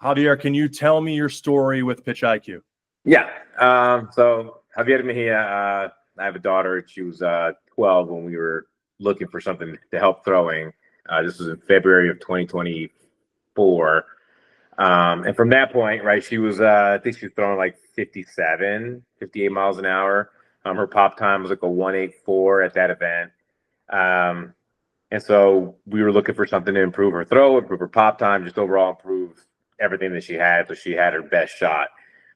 Javier, can you tell me your story with PitchIQ? Yeah. So Javier Mejia, I have a daughter. She was 12 when we were looking for something to help throwing. This was in February of 2024. And from that point, right, she was, I think she was throwing like 58 miles an hour. Her pop time was like a 184 at that event. And so we were looking for something to improve her throw, improve her pop time, just overall improve everything that she had, so she had her best shot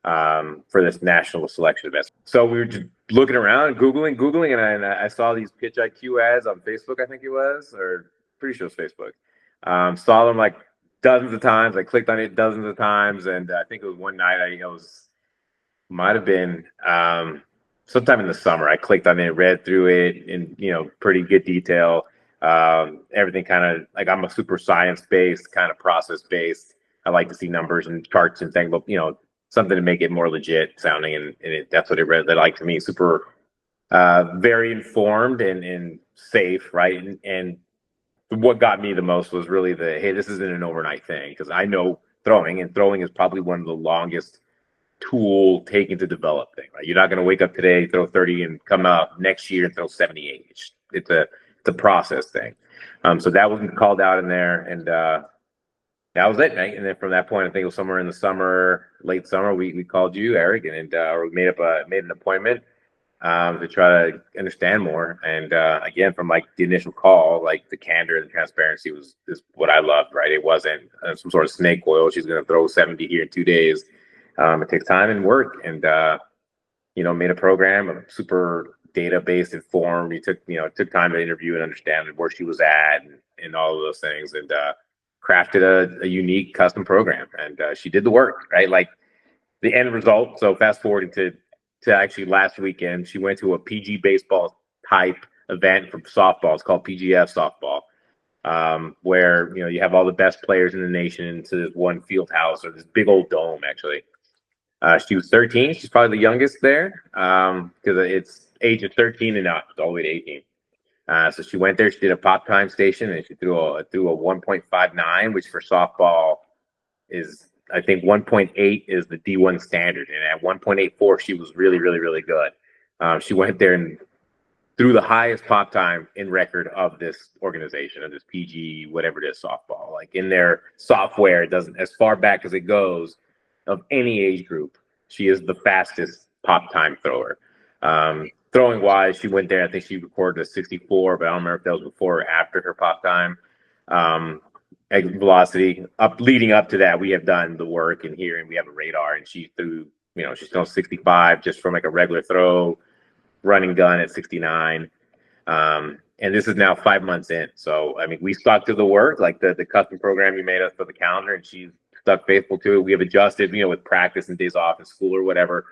for this national selection event. So we were just looking around, Googling, and I saw these PitchIQ ads on Facebook, I think it was, or pretty sure it was Facebook. Saw them like dozens of times. I clicked on it dozens of times, and I think it was one night. Might have been sometime in the summer. I clicked on it, read through it in pretty good detail. Everything kind of like, I'm a super science based, kind of process based. I like to see numbers and charts and things, but something to make it more legit sounding, and that's what it read. That like to me, super, very informed and safe, right? And what got me the most was really hey, this isn't an overnight thing, because I know throwing is probably one of the longest tool taken to develop thing. Right? You're not going to wake up today, throw 30, and come out next year and throw 78. It's a process thing. So that was called out in there, and that was it, right? And then from that point, I think it was somewhere in the summer, late summer, we called you, Eric, and we made an appointment to try to understand more. And again, from like the initial call, like the candor and the transparency is what I loved, right? It wasn't some sort of snake oil. She's going to throw 70 here in 2 days. It takes time and work, and made a program, super data-based, informed. We took time to interview and understand where she was at and all of those things, and crafted a unique custom program. And she did the work, right? Like the end result. So fast forwarding to actually last weekend, she went to a PG baseball type event for softball. It's called PGF softball, where you have all the best players in the nation into this one field house, or this big old dome. Actually, she was 13. She's probably the youngest there, because it's age of 13 and up, all the way to 18. So she went there. She did a pop time station, and she threw a 1.59, which for softball is, I think 1.8 is the D1 standard, and at 1.84 she was really, really, really good. She went there and threw the highest pop time in record of this organization, of this PG whatever it is softball. Like in their software, it doesn't, as far back as it goes, of any age group, she is the fastest pop time thrower. Throwing wise, she went there. I think she recorded a 64, but I don't remember if that was before or after her pop time. Velocity leading up to that, we have done the work in here, and we have a radar, and she threw, she's thrown 65 just from like a regular throw, running gun at 69. And this is now 5 months in. So, I mean, we stuck to the work, like the custom program you made us for the calendar, and she's stuck faithful to it. We have adjusted, with practice and days off in school or whatever,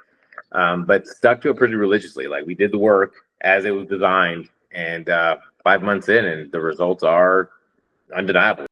but stuck to it pretty religiously. Like we did the work as it was designed, and 5 months in, and the results are undeniable.